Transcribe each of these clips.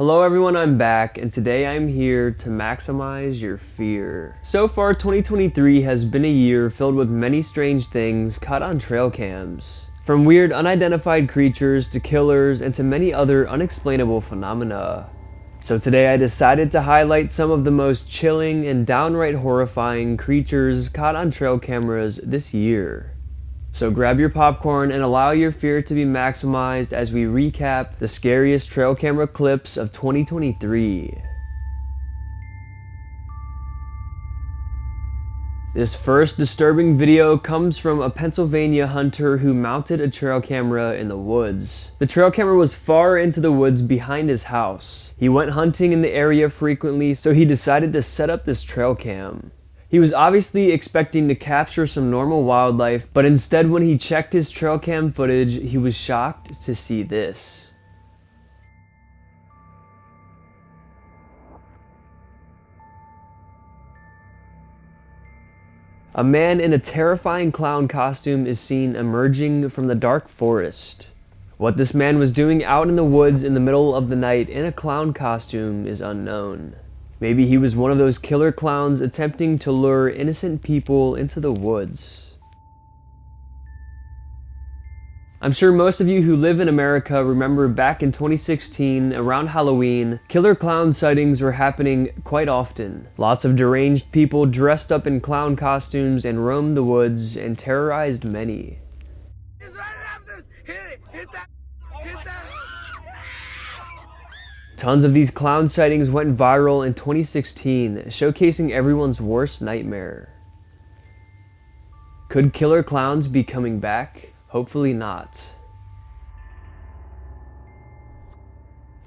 Hello everyone, I'm back, and today I'm here to maximize your fear. So far, 2023 has been a year filled with many strange things caught on trail cams. From weird unidentified creatures to killers and to many other unexplainable phenomena. So today I decided to highlight some of the most chilling and downright horrifying creatures caught on trail cameras this year. So grab your popcorn and allow your fear to be maximized as we recap the scariest trail camera clips of 2023. This first disturbing video comes from a Pennsylvania hunter who mounted a trail camera in the woods. The trail camera was far into the woods behind his house. He went hunting in the area frequently, so he decided to set up this trail cam. He was obviously expecting to capture some normal wildlife, but instead when he checked his trail cam footage, he was shocked to see this. A man in a terrifying clown costume is seen emerging from the dark forest. What this man was doing out in the woods in the middle of the night in a clown costume is unknown. Maybe he was one of those killer clowns attempting to lure innocent people into the woods. I'm sure most of you who live in America remember back in 2016, around Halloween, killer clown sightings were happening quite often. Lots of deranged people dressed up in clown costumes and roamed the woods and terrorized many. He's right after us! Hit that! Tons of these clown sightings went viral in 2016, showcasing everyone's worst nightmare. Could killer clowns be coming back? Hopefully not.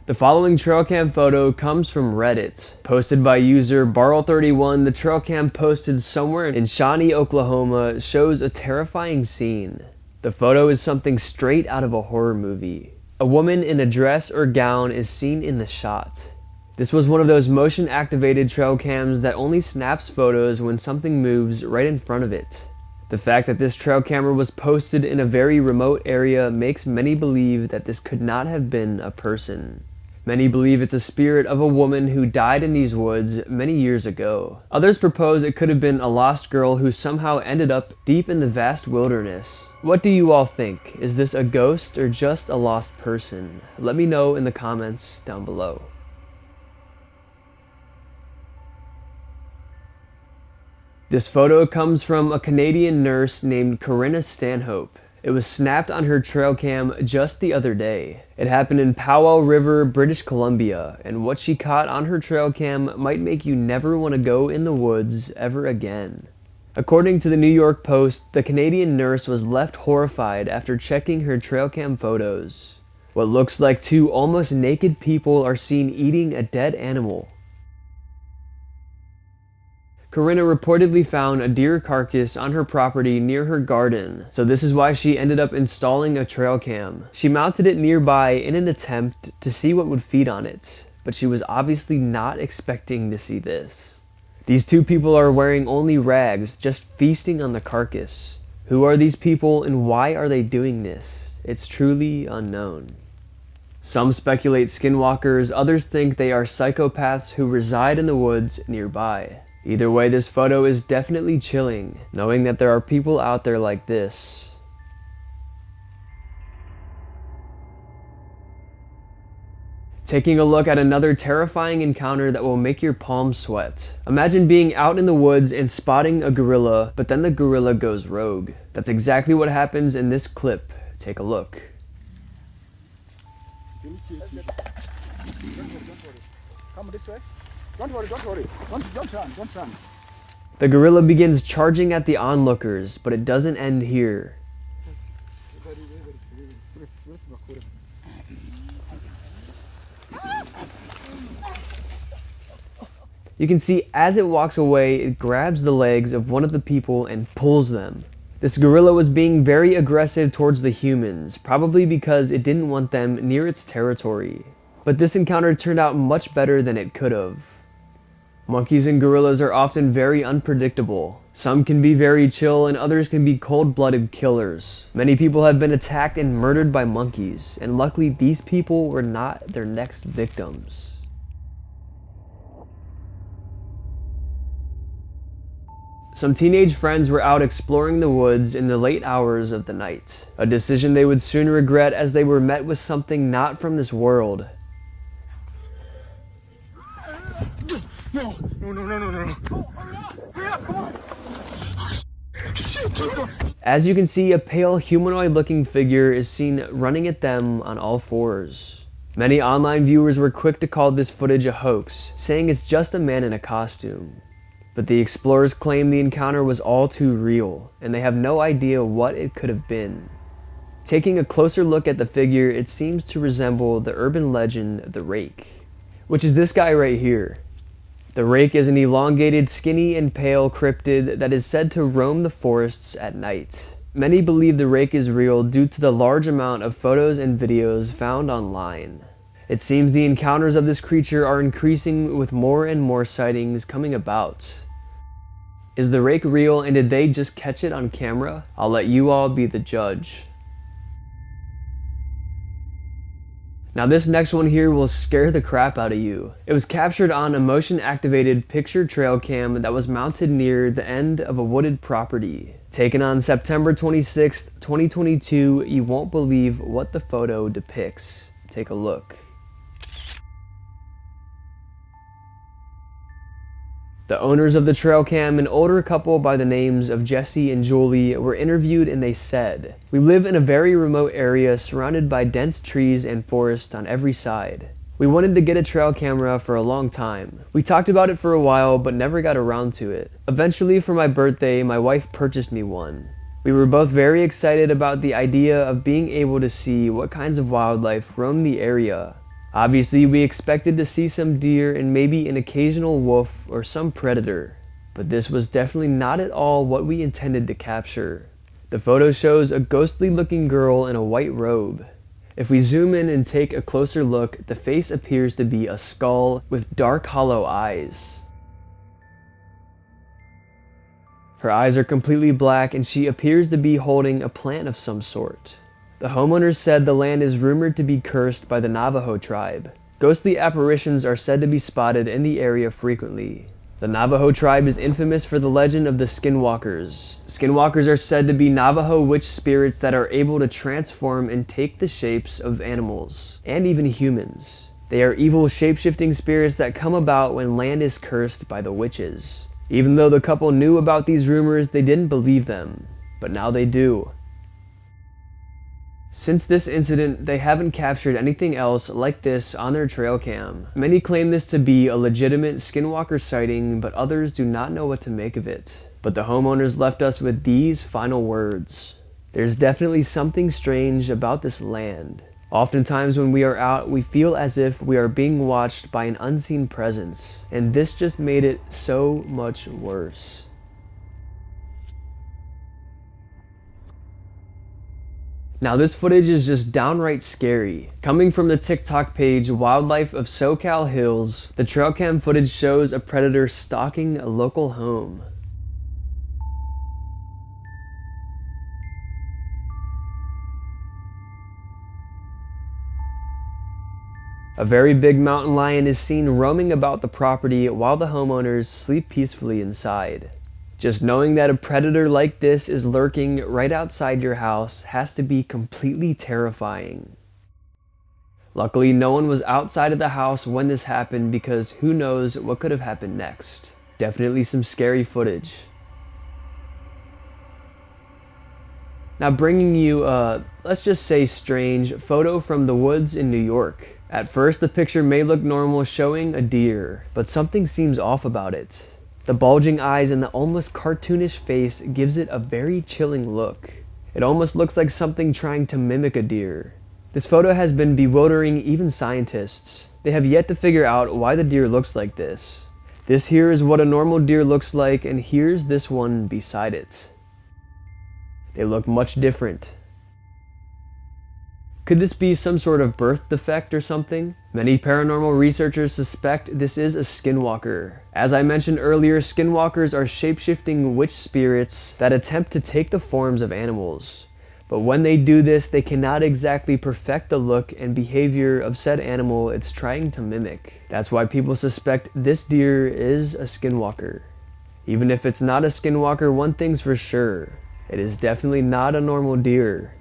The following trail cam photo comes from Reddit. Posted by user Barrel31, the trail cam posted somewhere in Shawnee, Oklahoma shows a terrifying scene. The photo is something straight out of a horror movie. A woman in a dress or gown is seen in the shot. This was one of those motion activated trail cams that only snaps photos when something moves right in front of it. The fact that this trail camera was posted in a very remote area makes many believe that this could not have been a person. Many believe it's a spirit of a woman who died in these woods many years ago. Others propose it could have been a lost girl who somehow ended up deep in the vast wilderness. What do you all think? Is this a ghost or just a lost person? Let me know in the comments down below. This photo comes from a Canadian nurse named Corinna Stanhope. It was snapped on her trail cam just the other day. It happened in Powell River, British Columbia, and what she caught on her trail cam might make you never want to go in the woods ever again. According to the New York Post, the Canadian nurse was left horrified after checking her trail cam photos. What looks like two almost naked people are seen eating a dead animal. Corinna reportedly found a deer carcass on her property near her garden, so this is why she ended up installing a trail cam. She mounted it nearby in an attempt to see what would feed on it, but she was obviously not expecting to see this. These two people are wearing only rags, just feasting on the carcass. Who are these people and why are they doing this? It's truly unknown. Some speculate skinwalkers, others think they are psychopaths who reside in the woods nearby. Either way, this photo is definitely chilling, knowing that there are people out there like this. Taking a look at another terrifying encounter that will make your palms sweat. Imagine being out in the woods and spotting a gorilla, but then the gorilla goes rogue. That's exactly what happens in this clip. Take a look. Come this way. Don't worry. Don't run. The gorilla begins charging at the onlookers, but it doesn't end here. You can see as it walks away, it grabs the legs of one of the people and pulls them. This gorilla was being very aggressive towards the humans, probably because it didn't want them near its territory. But this encounter turned out much better than it could have. Monkeys and gorillas are often very unpredictable. Some can be very chill and others can be cold-blooded killers. Many people have been attacked and murdered by monkeys, and luckily these people were not their next victims. Some teenage friends were out exploring the woods in the late hours of the night, a decision they would soon regret as they were met with something not from this world. No. Hurry up, come on. Shit. As you can see, a pale humanoid-looking figure is seen running at them on all fours. Many online viewers were quick to call this footage a hoax, saying it's just a man in a costume. But the explorers claim the encounter was all too real, and they have no idea what it could have been. Taking a closer look at the figure, it seems to resemble the urban legend, the Rake, which is this guy right here. The Rake is an elongated, skinny, and pale cryptid that is said to roam the forests at night. Many believe the Rake is real due to the large amount of photos and videos found online. It seems the encounters of this creature are increasing with more and more sightings coming about. Is the Rake real and did they just catch it on camera? I'll let you all be the judge. Now this next one here will scare the crap out of you. It was captured on a motion-activated picture trail cam that was mounted near the end of a wooded property. Taken on September 26, 2022, you won't believe what the photo depicts. Take a look. The owners of the trail cam, an older couple by the names of Jesse and Julie, were interviewed and they said, "We live in a very remote area surrounded by dense trees and forest on every side. We wanted to get a trail camera for a long time. We talked about it for a while but never got around to it. Eventually for my birthday, my wife purchased me one. We were both very excited about the idea of being able to see what kinds of wildlife roam the area. Obviously, we expected to see some deer and maybe an occasional wolf or some predator, but this was definitely not at all what we intended to capture. The photo shows a ghostly looking girl in a white robe. If we zoom in and take a closer look, the face appears to be a skull with dark hollow eyes. Her eyes are completely black and she appears to be holding a plant of some sort. The homeowners said the land is rumored to be cursed by the Navajo tribe. Ghostly apparitions are said to be spotted in the area frequently. The Navajo tribe is infamous for the legend of the Skinwalkers. Skinwalkers are said to be Navajo witch spirits that are able to transform and take the shapes of animals, and even humans. They are evil shape-shifting spirits that come about when land is cursed by the witches. Even though the couple knew about these rumors, they didn't believe them, but now they do. Since this incident, they haven't captured anything else like this on their trail cam. Many claim this to be a legitimate Skinwalker sighting, but others do not know what to make of it. But the homeowners left us with these final words. There's definitely something strange about this land. Oftentimes when we are out, we feel as if we are being watched by an unseen presence, and this just made it so much worse. Now this footage is just downright scary. Coming from the TikTok page Wildlife of SoCal Hills, the trail cam footage shows a predator stalking a local home. A very big mountain lion is seen roaming about the property while the homeowners sleep peacefully inside. Just knowing that a predator like this is lurking right outside your house has to be completely terrifying. Luckily, no one was outside of the house when this happened because who knows what could have happened next. Definitely some scary footage. Now bringing you a, let's just say strange, photo from the woods in New York. At first the picture may look normal showing a deer, but something seems off about it. The bulging eyes and the almost cartoonish face gives it a very chilling look. It almost looks like something trying to mimic a deer. This photo has been bewildering even scientists. They have yet to figure out why the deer looks like this. This here is what a normal deer looks like, and here's this one beside it. They look much different. Could this be some sort of birth defect or something? Many paranormal researchers suspect this is a skinwalker. As I mentioned earlier, skinwalkers are shape-shifting witch spirits that attempt to take the forms of animals. But when they do this, they cannot exactly perfect the look and behavior of said animal it's trying to mimic. That's why people suspect this deer is a skinwalker. Even if it's not a skinwalker, one thing's for sure: it is definitely not a normal deer.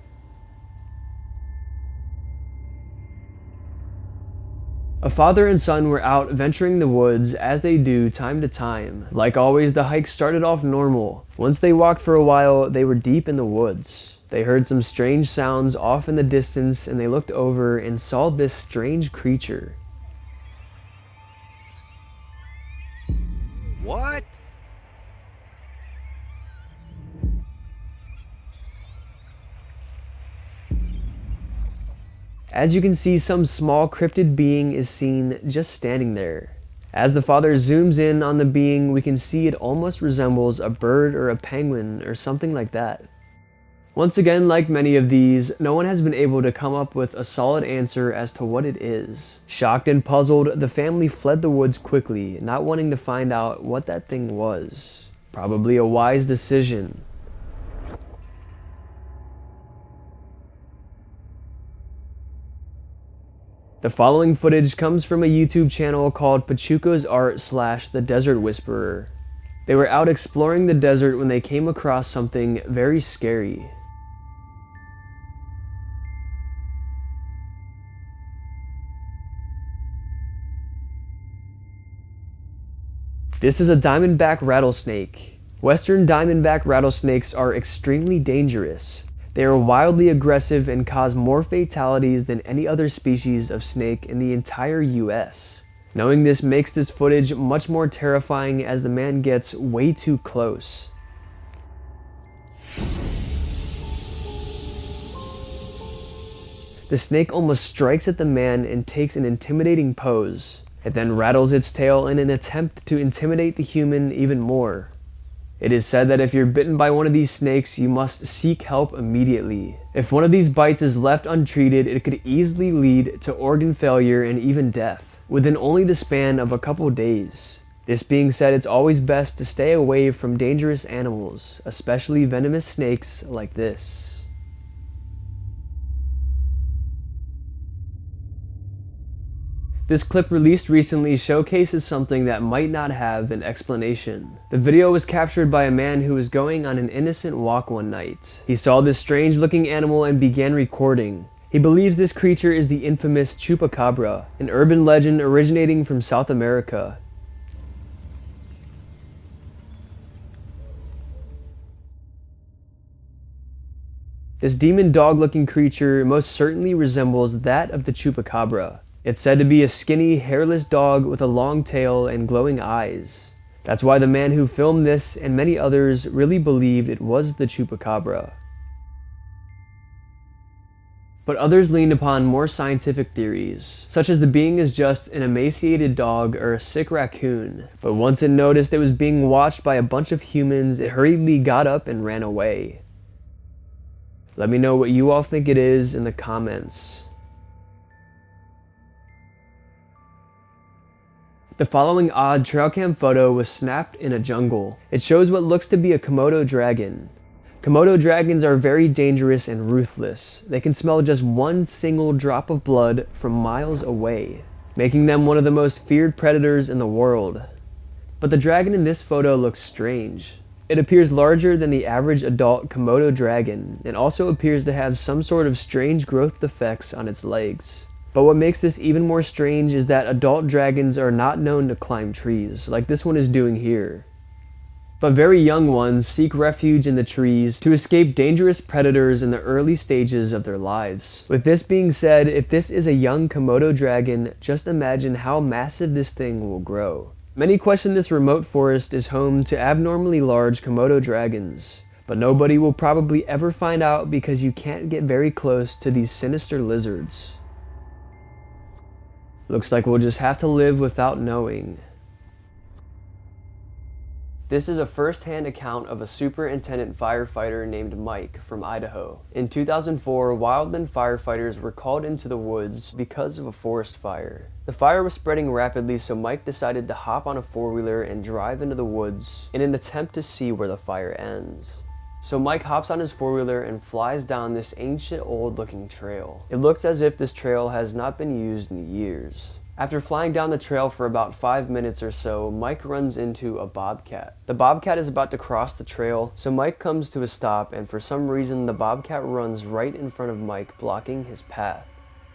A father and son were out venturing the woods, as they do time to time. Like always, the hike started off normal. Once they walked for a while, they were deep in the woods. They heard some strange sounds off in the distance, and they looked over and saw this strange creature. What? As you can see, some small cryptid being is seen just standing there. As the father zooms in on the being, we can see it almost resembles a bird or a penguin or something like that. Once again, like many of these, no one has been able to come up with a solid answer as to what it is. Shocked and puzzled, the family fled the woods quickly, not wanting to find out what that thing was. Probably a wise decision. The following footage comes from a YouTube channel called Pachuco's Art / The Desert Whisperer. They were out exploring the desert when they came across something very scary. This is a diamondback rattlesnake. Western diamondback rattlesnakes are extremely dangerous. They are wildly aggressive and cause more fatalities than any other species of snake in the entire US. Knowing this makes this footage much more terrifying as the man gets way too close. The snake almost strikes at the man and takes an intimidating pose. It then rattles its tail in an attempt to intimidate the human even more. It is said that if you're bitten by one of these snakes, you must seek help immediately. If one of these bites is left untreated, it could easily lead to organ failure and even death, within only the span of a couple days. This being said, it's always best to stay away from dangerous animals, especially venomous snakes like this. This clip released recently showcases something that might not have an explanation. The video was captured by a man who was going on an innocent walk one night. He saw this strange looking animal and began recording. He believes this creature is the infamous Chupacabra, an urban legend originating from South America. This demon dog looking creature most certainly resembles that of the Chupacabra. It's said to be a skinny, hairless dog with a long tail and glowing eyes. That's why the man who filmed this and many others really believed it was the Chupacabra. But others leaned upon more scientific theories, such as the being is just an emaciated dog or a sick raccoon. But once it noticed it was being watched by a bunch of humans, it hurriedly got up and ran away. Let me know what you all think it is in the comments. The following odd trail cam photo was snapped in a jungle. It shows what looks to be a komodo dragon. Komodo dragons are very dangerous and ruthless. They can smell just one single drop of blood from miles away, making them one of the most feared predators in the world. But the dragon in this photo looks strange. It appears larger than the average adult komodo dragon and also appears to have some sort of strange growth defects on its legs. But what makes this even more strange is that adult dragons are not known to climb trees, like this one is doing here. But very young ones seek refuge in the trees to escape dangerous predators in the early stages of their lives. With this being said, if this is a young komodo dragon, just imagine how massive this thing will grow. Many question this remote forest is home to abnormally large komodo dragons, but nobody will probably ever find out because you can't get very close to these sinister lizards. Looks like we'll just have to live without knowing. This is a first-hand account of a superintendent firefighter named Mike from Idaho. In 2004, wildland firefighters were called into the woods because of a forest fire. The fire was spreading rapidly, so Mike decided to hop on a four-wheeler and drive into the woods in an attempt to see where the fire ends. So Mike hops on his four-wheeler and flies down this ancient old-looking trail. It looks as if this trail has not been used in years. After flying down the trail for about 5 minutes or so, Mike runs into a bobcat. The bobcat is about to cross the trail, so Mike comes to a stop, and for some reason the bobcat runs right in front of Mike, blocking his path.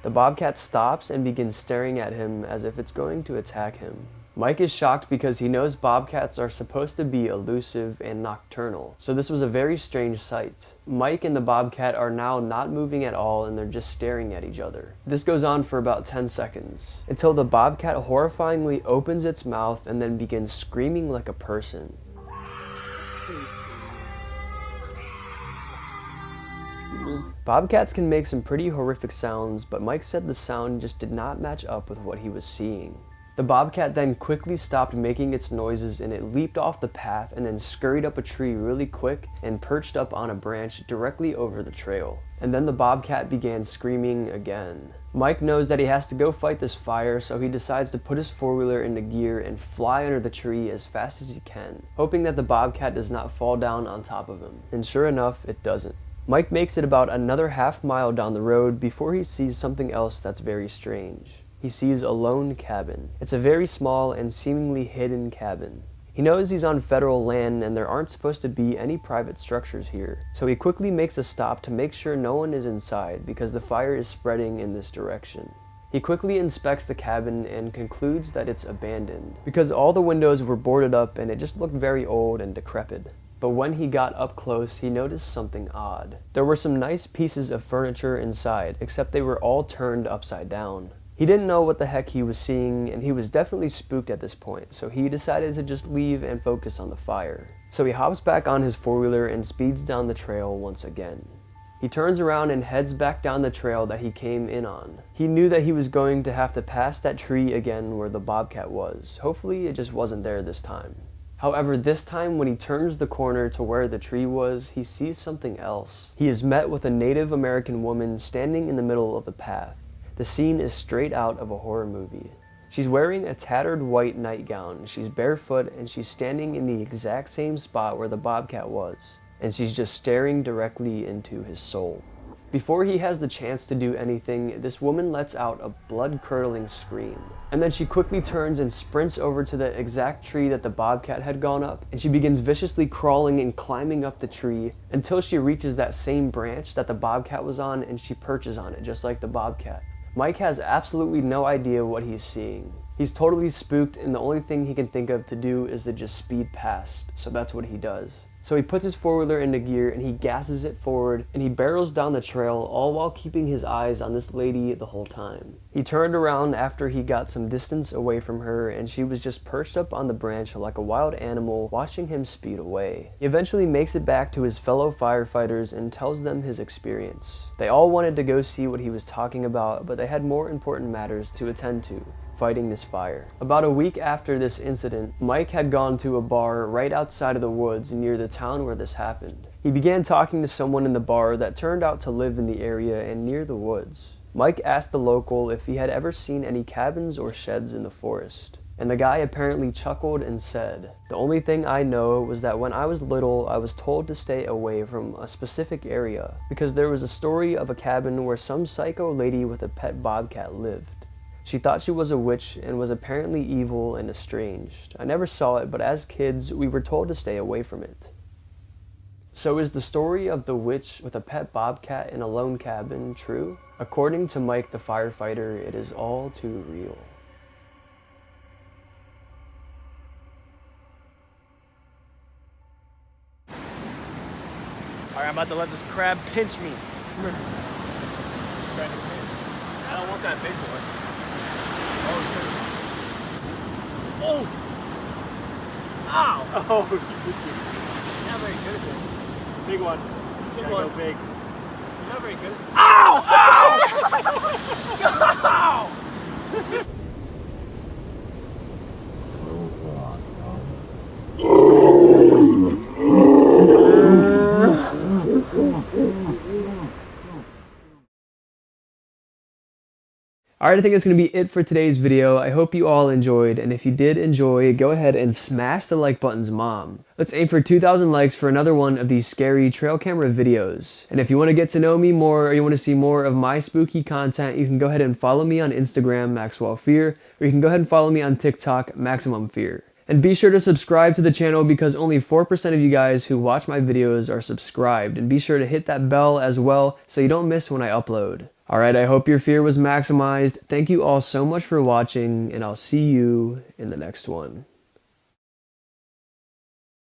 The bobcat stops and begins staring at him as if it's going to attack him. Mike is shocked because he knows bobcats are supposed to be elusive and nocturnal, so this was a very strange sight. Mike and the bobcat are now not moving at all, and they're just staring at each other. This goes on for about 10 seconds, until the bobcat horrifyingly opens its mouth and then begins screaming like a person. Bobcats can make some pretty horrific sounds, but Mike said the sound just did not match up with what he was seeing. The bobcat then quickly stopped making its noises, and it leaped off the path and then scurried up a tree really quick and perched up on a branch directly over the trail. And then the bobcat began screaming again. Mike knows that he has to go fight this fire, so he decides to put his four-wheeler into gear and fly under the tree as fast as he can, hoping that the bobcat does not fall down on top of him. And sure enough, it doesn't. Mike makes it about another half-mile down the road before he sees something else that's very strange. He sees a lone cabin. It's a very small and seemingly hidden cabin. He knows he's on federal land and there aren't supposed to be any private structures here, so he quickly makes a stop to make sure no one is inside because the fire is spreading in this direction. He quickly inspects the cabin and concludes that it's abandoned because all the windows were boarded up and it just looked very old and decrepit. But when he got up close, he noticed something odd. There were some nice pieces of furniture inside, except they were all turned upside down. He didn't know what the heck he was seeing, and he was definitely spooked at this point, so he decided to just leave and focus on the fire. So he hops back on his four-wheeler and speeds down the trail once again. He turns around and heads back down the trail that he came in on. He knew that he was going to have to pass that tree again where the bobcat was. Hopefully it just wasn't there this time. However, this time when he turns the corner to where the tree was, he sees something else. He is met with a Native American woman standing in the middle of the path. The scene is straight out of a horror movie. She's wearing a tattered white nightgown, she's barefoot, and she's standing in the exact same spot where the bobcat was. And she's just staring directly into his soul. Before he has the chance to do anything, this woman lets out a blood-curdling scream. And then she quickly turns and sprints over to the exact tree that the bobcat had gone up, and she begins viciously crawling and climbing up the tree until she reaches that same branch that the bobcat was on, and she perches on it just like the bobcat. Mike has absolutely no idea what he's seeing. He's totally spooked, and the only thing he can think of to do is to just speed past, so that's what he does. So he puts his four-wheeler into gear and he gasses it forward and he barrels down the trail, all while keeping his eyes on this lady the whole time. He turned around after he got some distance away from her and she was just perched up on the branch like a wild animal, watching him speed away. He eventually makes it back to his fellow firefighters and tells them his experience. They all wanted to go see what he was talking about, but they had more important matters to attend to. Fighting this fire. About a week after this incident, Mike had gone to a bar right outside of the woods near the town where this happened. He began talking to someone in the bar that turned out to live in the area and near the woods. Mike asked the local if he had ever seen any cabins or sheds in the forest. And the guy apparently chuckled and said, "The only thing I know was that when I was little, I was told to stay away from a specific area because there was a story of a cabin where some psycho lady with a pet bobcat lived. She thought she was a witch and was apparently evil and estranged. I never saw it, but as kids, we were told to stay away from it." So is the story of the witch with a pet bobcat in a lone cabin true? According to Mike the firefighter, it is all too real. Alright, I'm about to let this crab pinch me. Come here. I don't want that big boy. Oh! Ow! Oh, you're not very good at this. Big one. Big one. Go big. You're not very good at this. Ow! Ow! Ow! Alright, I think that's going to be it for today's video. I hope you all enjoyed, and if you did enjoy, go ahead and smash the like button's mom. Let's aim for 2,000 likes for another one of these scary trail camera videos. And if you want to get to know me more, or you want to see more of my spooky content, you can go ahead and follow me on Instagram, Maxwell Fear, or you can go ahead and follow me on TikTok, Maximum Fear. And be sure to subscribe to the channel because only 4% of you guys who watch my videos are subscribed. And be sure to hit that bell as well so you don't miss when I upload. Alright, I hope your fear was maximized. Thank you all so much for watching, and I'll see you in the next one.